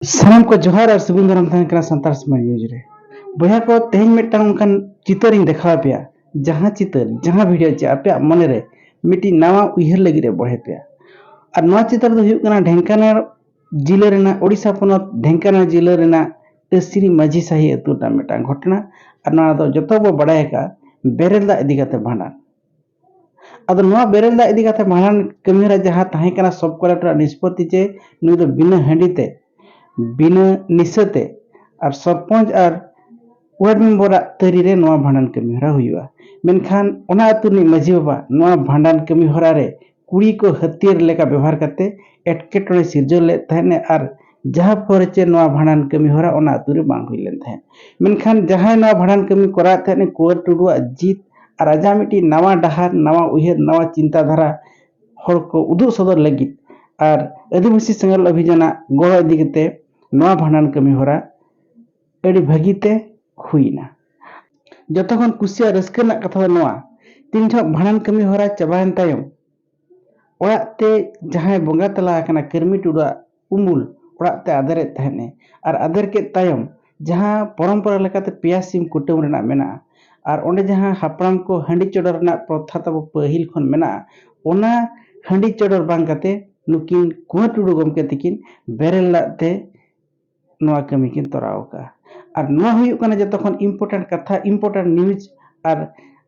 सानाम को जोहार और सुगुन दाराम तहन कना संतार समाज न्यूज रे बया को तेहन मिटटांग उनकान चितर इन देखा पे जहां चितर जहां वीडियो चे आपे मने रे मिटी नवा उइहर लगी रे बढ़े पे और नवा चितर दो हुयुग कना ढेंकानाल जिला रेना ओडिसा पोनत ढेंकानाल जिला रेना तसिरी माझी साही अतु टा मिटांग घटना और ना दो जतो बो बडाय का बेरेल दा इदी काते भांडा अदो नवा बेरेल दा इदी काते भांडन कमिरा जहां ताहे कना सब कलेक्टर निष्पत्ति चे नुई दो बिना हंडीते बिना निसते और सरपंच और वार्ड मेंबर तरी रे नवा भांडन कमी हरा हुआ मेनखान ओना अतुनी माझी बाबा नवा भांडन कमी हरा रे कुड़ी को हथियार लेका व्यवहार करते एटकेटोड़े सिरजो ले तहने और जहां पर चे नवा भांडन कमी हरा ओना अतुरे बांग हुई लेन तहन मेनखान जहां नवा भांडन कमी करा तहने कुवर टुडुआ जीत और आजा मिटी नवा डहार नवा उहेर नवा चिंताधारा हर को उदुग सदर लगी और आदिवासी संगल अभियान गड़ इदी कते नवा भांडन कमी हरा अड़ी भागीते हुईना जतखन कुसिया रस्कना कथा नवा तीन जब भांडन कमी हरा चाबायन तायम ओड़ाते जहां बोंगा तला आकना कर्मी टुडा उमुल ओड़ाते आदरे तहने और आदर के तायम जहां परंपरा लेकाते पेया सिम कुटुम रेना मेना और ओंडे जहां हापराम को हंडी चोडर रेना प्रथा तब पहिल खन मेना ओना हंडी चोडर बांग काते नुकिन कुआ टुडू गमके तकिन बेरेल लाते नवा कमी किन तोराव का और नवा हुयुग कना जतखन इम्पोर्टेंट कथा इम्पोर्टेंट न्यूज और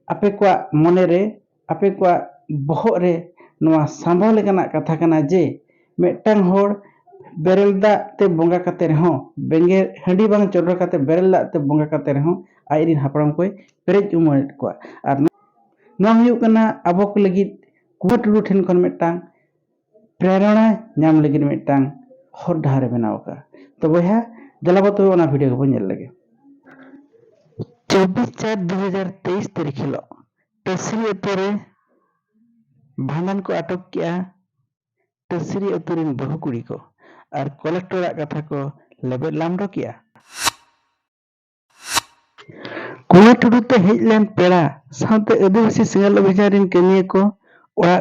आपे को मने रे आपे को बहक रे नवा सांभव लेकाना कथा कना जे मेटांग होड़ बेरेल दा ते बोंगा काते रहो बेंगे हंडी बांग चोडर काते बेरेल दा ते बोंगा काते रहो आइरिन हापराम को पेरेज उमर को और नवा हुयुग कना अबो को लगी कुआ टुडू ठेन खन मेटांग प्रेरणा नाम लगी मेटांग हर डहारे बनाव का तो बया जलाबत ओना वीडियो को बन लगे 24/4/2023 तारीख हिलो तसरी अतरे भांडन को अटक किया तसरी अतुरिन बहु कुड़ी को और कलेक्टर कथा को लेबे लामडो किया कुआ टुडू ते हेजलेन पेड़ा साथे आदिवासी सिंगल अभियान कमिया को ओड़ा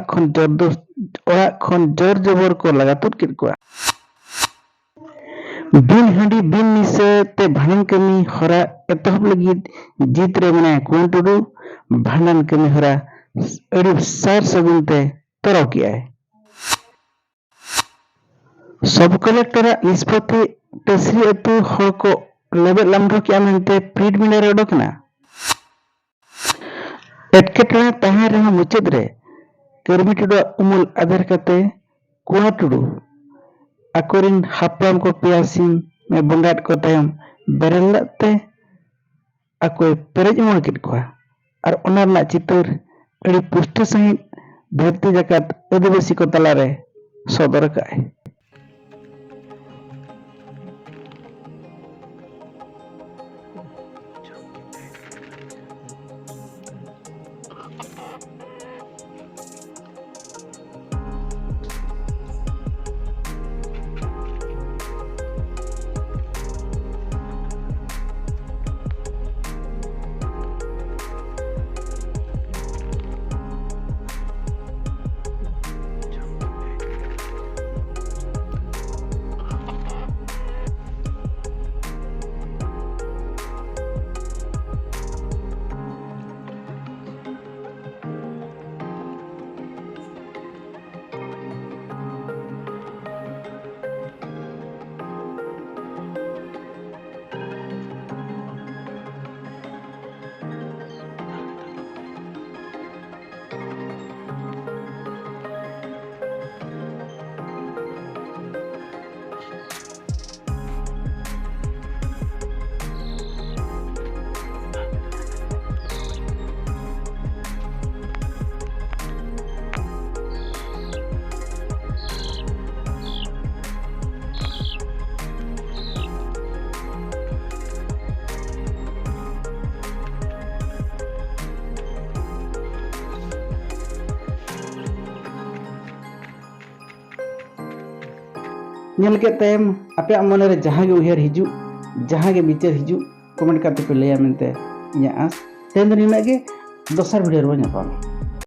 खन जोर जबर को लगातुर किद को बिन हंडी बिन निसे ते भांडन कमी हरा एतहब लगी जीत रे मने कुआ टुडू भांडन कमी हरा अड़ी सार सगुन ते तोराव किया है सब कलेक्टर निष्पत्ति तसरी अतु हर को लेबे लामडो किया मेनते प्रिंट मीडिया रे ओडकना एटकेटोड़े ताहे रे मुचद रे कर्मी टुडू उमुल आधार काते कुआ टुडू अकोरिन हापराम को पियासिम में बंगाट को तायम बेरेल ते अकोय पेरेज मोड़ किद को और ओना ना चितर अड़ी पुष्ट सहित धरती जगत आदिवासी को तलारे सदर काए नेल के तयम आपे मन रे जहां के उहेर हिजु जहां के विचार हिजु कमेंट करते पे लया मेनते इया आस तेन दिन के दोसर वीडियो रो ᱧᱟᱯᱟᱢ